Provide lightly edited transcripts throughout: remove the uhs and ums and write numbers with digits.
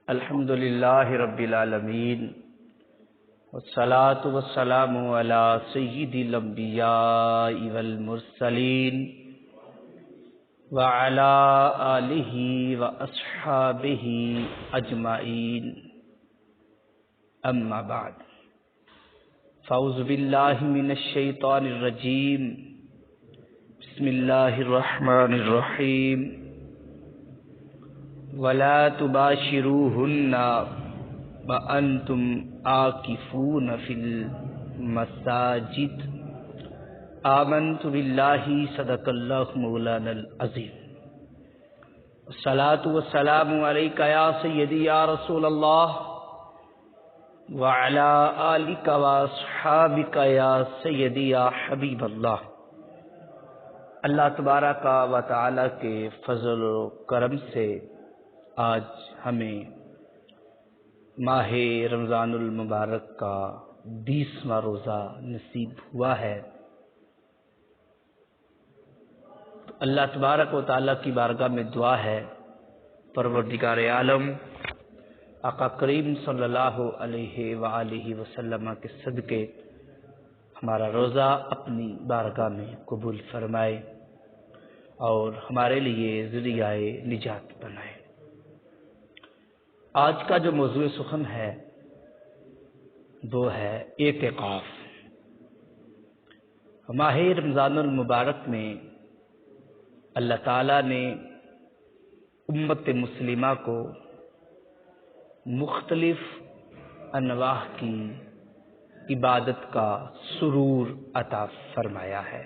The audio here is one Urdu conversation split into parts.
الحمدللہ رب العالمین والصلاة والسلام علی سید الانبیاء والمرسلین وعلی آلہ واصحابہ اجمعین اما بعد فاعوذ باللہ من الشیطان الرجیم بسم اللہ الرحمن الرحیم ولا تباشروهن وانتم عاکفون فی المساجد آمنت باللہ صدق اللہ مولانا العظیم والصلاة والسلام علیک یا سیدی یا رسول اللہ وعلی آلک واصحابک یا سیدی یا حبیب اللہ۔ اللہ تبارک و تعالی کے فضل و کرم سے آج ہمیں ماہ رمضان المبارک کا 20واں روزہ نصیب ہوا ہے۔ تو اللہ تبارک و تعالیٰ کی بارگاہ میں دعا ہے، پروردگار عالم آقا کریم صلی اللہ علیہ وآلہ وسلم کے صدقے ہمارا روزہ اپنی بارگاہ میں قبول فرمائے اور ہمارے لیے ذریعہ نجات بنائے۔ آج کا جو موضوع سخن ہے وہ ہے اعتکاف۔ ماہ رمضان المبارک میں اللہ تعالیٰ نے امت مسلمہ کو مختلف انواع کی عبادت کا سرور عطا فرمایا ہے۔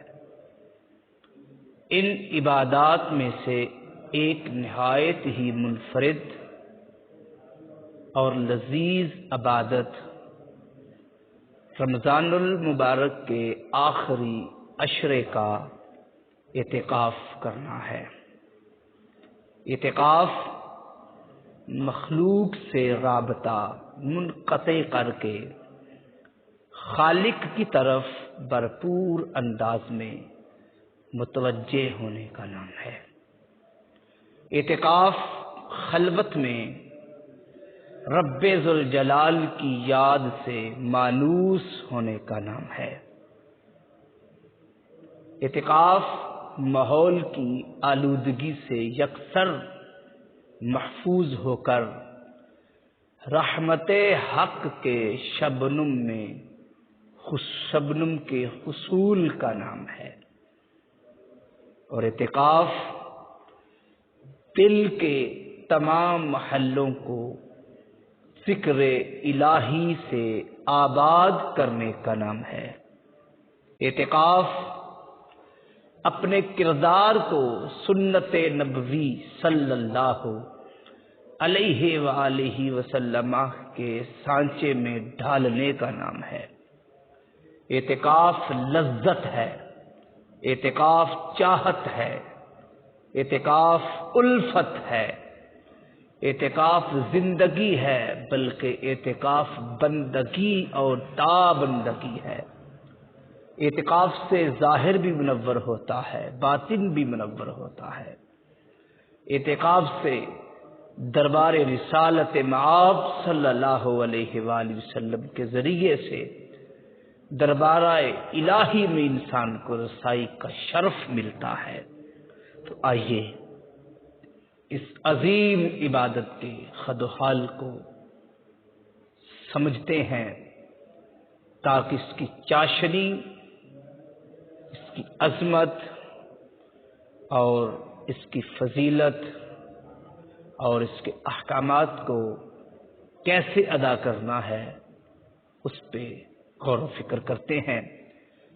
ان عبادات میں سے ایک نہایت ہی منفرد اور لذیذ عبادت رمضان المبارک کے آخری عشرے کا اعتکاف کرنا ہے۔ اعتکاف مخلوق سے رابطہ منقطع کر کے خالق کی طرف بھرپور انداز میں متوجہ ہونے کا نام ہے۔ اعتکاف خلوت میں رب ذوالجلال کی یاد سے مانوس ہونے کا نام ہے۔ اعتکاف ماحول کی آلودگی سے یکسر محفوظ ہو کر رحمت حق کے شبنم کے حصول کا نام ہے۔ اور اعتکاف دل کے تمام محلوں کو ذکر الہی سے آباد کرنے کا نام ہے۔ اعتکاف اپنے کردار کو سنت نبوی صلی اللہ علیہ وآلہ وسلم کے سانچے میں ڈھالنے کا نام ہے۔ اعتکاف لذت ہے، اعتکاف چاہت ہے، اعتکاف الفت ہے، اعتکاف زندگی ہے، بلکہ اعتکاف بندگی اور تابندگی ہے۔ اعتکاف سے ظاہر بھی منور ہوتا ہے، باطن بھی منور ہوتا ہے۔ اعتکاف سے دربار رسالت مآب صلی اللہ علیہ وآلہ وسلم کے ذریعے سے دربار الہی میں انسان کو رسائی کا شرف ملتا ہے۔ تو آئیے اس عظیم عبادت کے خد و حال کو سمجھتے ہیں تاکہ اس کی چاشنی، اس کی عظمت اور اس کی فضیلت اور اس کے احکامات کو کیسے ادا کرنا ہے اس پہ غور و فکر کرتے ہیں۔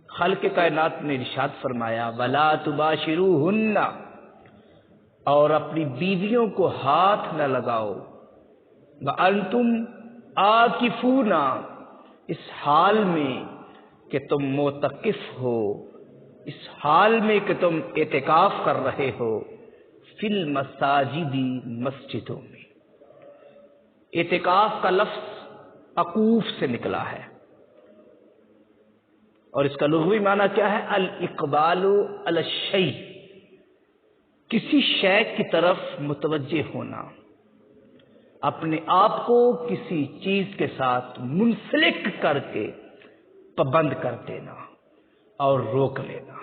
خالق کائنات نے ارشاد فرمایا وَلَا تُبَاشِرُوهُنَّ، اور اپنی بیویوں کو ہاتھ نہ لگاؤ، وَأَنْتُمْ عَاکِفُونَ، اس حال میں کہ تم معتکف ہو، اس حال میں کہ تم اعتکاف کر رہے ہو، فی المساجد، مسجدوں میں۔ اعتکاف کا لفظ عقوف سے نکلا ہے اور اس کا لغوی معنی کیا ہے؟ الاقبال علی الشیء، کسی شے کی طرف متوجہ ہونا، اپنے آپ کو کسی چیز کے ساتھ منسلک کر کے پابند کر دینا اور روک لینا،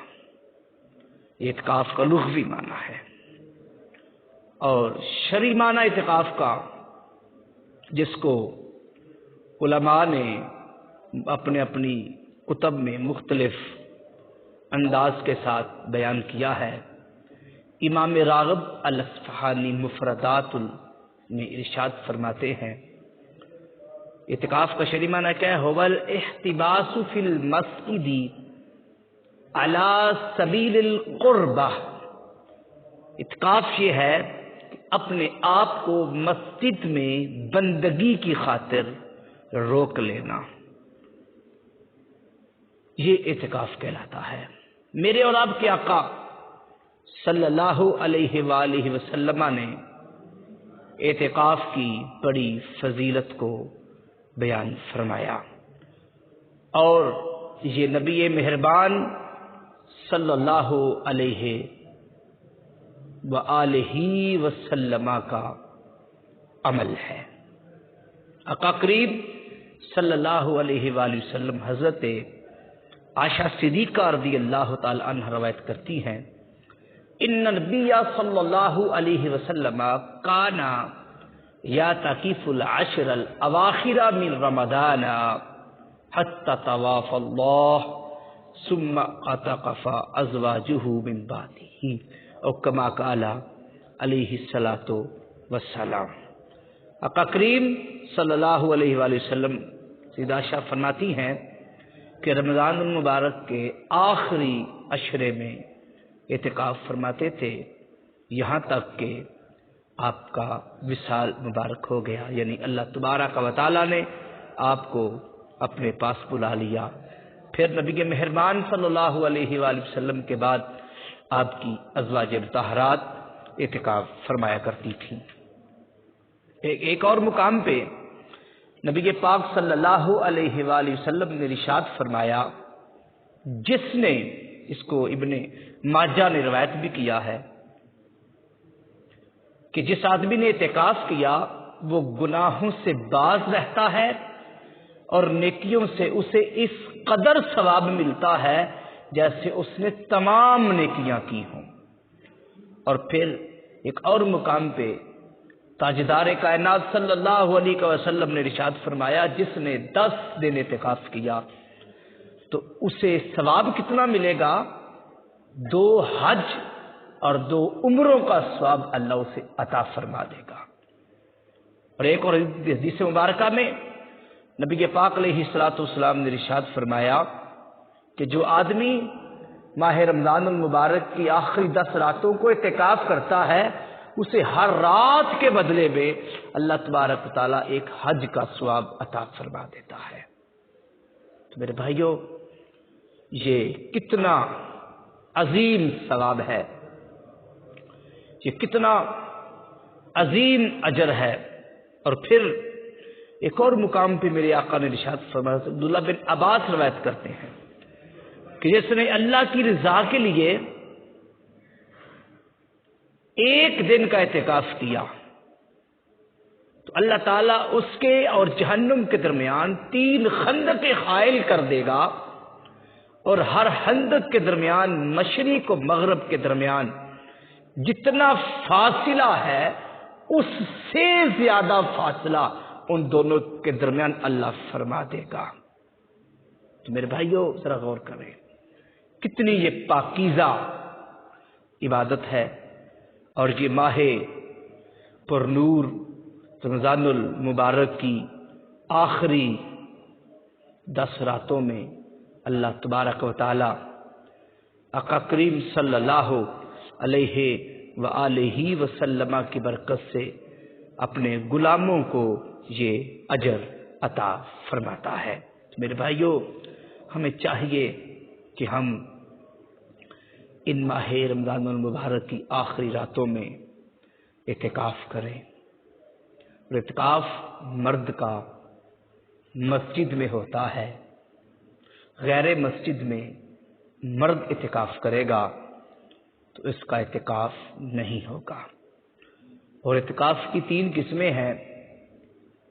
یہ اعتکاف کا لغوی معنی ہے۔ اور شرعی معنی اعتکاف کا، جس کو علماء نے اپنی اپنی کتب میں مختلف انداز کے ساتھ بیان کیا ہے، امام راغب الاصفہانی مفردات میں ارشاد فرماتے ہیں اعتکاف کا شرعی معنی کیا ہے؟ هو الاحتباس فی المسجد علی سبیل القربہ۔ اعتکاف یہ ہے کہ اپنے آپ کو مسجد میں بندگی کی خاطر روک لینا، یہ اعتکاف کہلاتا ہے۔ میرے اور آپ کے آقا صلی اللہ علیہ وآلہ وسلم نے اعتکاف کی بڑی فضیلت کو بیان فرمایا، اور یہ نبی مہربان صلی اللہ علیہ وآلہ وسلم کا عمل ہے۔ آقا کریم صلی اللہ علیہ وآلہ وسلم حضرت عائشہ صدیقہ رضی اللہ تعالی عنہ روایت کرتی ہیں، ان نبی صلی اللہ علیہ وسلم کان یعتکف العشر الاواخر من رمضان حتی توافی اللہ ثم اعتکف ازواجہ من بعدہ، او کما قال علیہ الصلاۃ والسلام۔ آقا کریم صلی اللہ علیہ وآلہ وسلم سیدہ عائشہ فرماتی ہیں کہ رمضان المبارک کے آخری عشرے میں اعتکاف فرماتے تھے، یہاں تک کہ آپ کا وصال مبارک ہو گیا، یعنی اللہ تبارک و تعالیٰ نے آپ کو اپنے پاس بلا لیا۔ پھر نبی مہربان صلی اللہ علیہ وآلہ وسلم کے بعد آپ کی ازواج مطہرات اعتکاف فرمایا کرتی تھیں۔ ایک اور مقام پہ نبی پاک صلی اللہ علیہ وآلہ وسلم نے ارشاد فرمایا، جس نے، اس کو ابن ماجہ نے روایت بھی کیا ہے، کہ جس آدمی نے اعتکاف کیا وہ گناہوں سے باز رہتا ہے اور نیکیوں سے اسے اس قدر ثواب ملتا ہے جیسے اس نے تمام نیکیاں کی ہوں۔ اور پھر ایک اور مقام پہ تاجدار کائنات صلی اللہ علیہ وسلم نے ارشاد فرمایا، جس نے 10 دن اعتکاف کیا تو اسے ثواب کتنا ملے گا؟ 2 حج اور 2 عمروں کا ثواب اللہ اسے عطا فرما دے گا۔ اور ایک اور حدیث مبارکہ میں نبی پاک علیہ الصلوۃ والسلام نے ارشاد فرمایا کہ جو آدمی ماہ رمضان المبارک کی آخری 10 راتوں کو اعتکاف کرتا ہے، اسے ہر رات کے بدلے میں اللہ تبارک و تعالیٰ ایک حج کا ثواب عطا فرما دیتا ہے۔ تو میرے بھائیوں، یہ کتنا عظیم ثواب ہے، یہ کتنا عظیم اجر ہے۔ اور پھر ایک اور مقام پہ میرے آقا نے ارشاد فرمایا، عبداللہ بن عباس روایت کرتے ہیں کہ جس نے اللہ کی رضا کے لیے 1 دن کا اعتکاف کیا تو اللہ تعالیٰ اس کے اور جہنم کے درمیان 3 خندقیں حائل کر دے گا، اور ہر خندق کے درمیان، مشرق و مغرب کے درمیان جتنا فاصلہ ہے اس سے زیادہ فاصلہ ان دونوں کے درمیان اللہ فرما دے گا۔ تو میرے بھائیوں ذرا غور کریں، کتنی یہ پاکیزہ عبادت ہے، اور یہ ماہ پر نور رمضان المبارک کی آخری 10 راتوں میں اللہ تبارک و تعالی آقا کریم صلی اللہ علیہ وآلہ وسلم کی برکت سے اپنے غلاموں کو یہ اجر عطا فرماتا ہے۔ میرے بھائیوں، ہمیں چاہیے کہ ہم ان ماہ رمضان المبارک کی آخری راتوں میں اعتکاف کریں۔ اور اعتکاف مرد کا مسجد میں ہوتا ہے، غیر مسجد میں مرد اعتکاف کرے گا تو اس کا اعتکاف نہیں ہوگا۔ اور اعتکاف کی 3 قسمیں ہیں،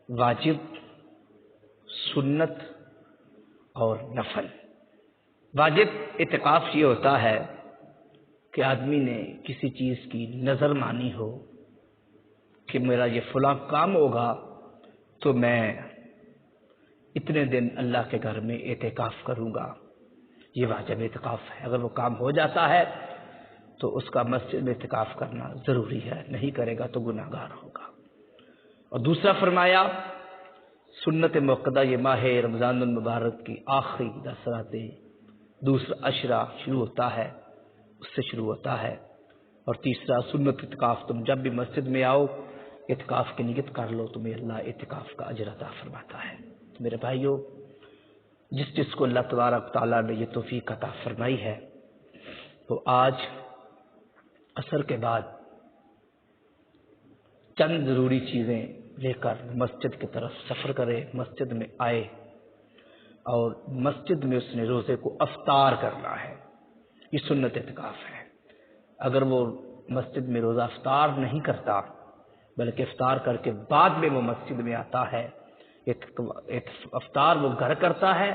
واجب، سنت اور نفل۔ واجب اعتکاف یہ ہوتا ہے کہ آدمی نے کسی چیز کی نظر مانی ہو کہ میرا یہ فلاں کام ہوگا تو میں اتنے دن اللہ کے گھر میں اعتکاف کروں گا، یہ واجب اعتکاف ہے۔ اگر وہ کام ہو جاتا ہے تو اس کا مسجد میں اعتکاف کرنا ضروری ہے، نہیں کرے گا تو گناہ گار ہوگا۔ اور دوسرا فرمایا سنت موقدہ، یہ ماہ رمضان المبارک کی آخری 10 راتیں، دوسرا عشرہ شروع ہوتا ہے، اس سے شروع ہوتا ہے۔ اور تیسرا سنت اعتکاف، تم جب بھی مسجد میں آؤ اعتکاف کی نیت کر لو، تمہیں اللہ اعتکاف کا اجر عطا فرماتا ہے۔ تو میرے بھائیو، جس کو اللہ تبارک تعالیٰ نے یہ توفیق عطا فرمائی ہے تو آج عصر کے بعد چند ضروری چیزیں لے کر مسجد کی طرف سفر کرے، مسجد میں آئے اور مسجد میں اس نے روزے کو افطار کرنا ہے، یہ سنت اعتکاف ہے۔ اگر وہ مسجد میں روزہ افطار نہیں کرتا بلکہ افطار کر کے بعد میں وہ مسجد میں آتا ہے، افطار وہ گھر کرتا ہے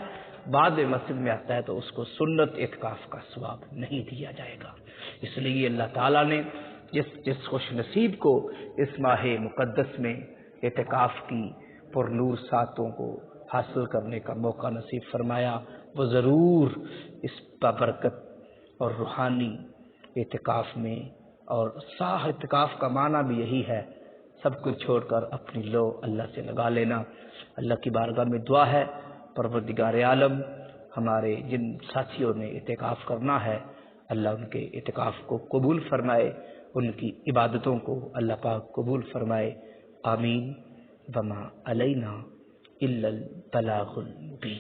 بعد میں مسجد میں آتا ہے، تو اس کو سنت اعتکاف کا ثواب نہیں دیا جائے گا۔ اس لیے اللہ تعالیٰ نے جس خوش نصیب کو اس ماہ مقدس میں اعتکاف کی پر نور ساتوں کو حاصل کرنے کا موقع نصیب فرمایا، وہ ضرور اس بابرکت اور روحانی اعتکاف میں، اور صاح اعتکاف کا معنی بھی یہی ہے، سب کچھ چھوڑ کر اپنی لو اللہ سے لگا لینا۔ اللہ کی بارگاہ میں دعا ہے، پروردگار عالم ہمارے جن ساتھیوں نے اعتکاف کرنا ہے اللہ ان کے اعتکاف کو قبول فرمائے، ان کی عبادتوں کو اللہ پاک قبول فرمائے، آمین۔ وما علینا الا البلاغ المبین۔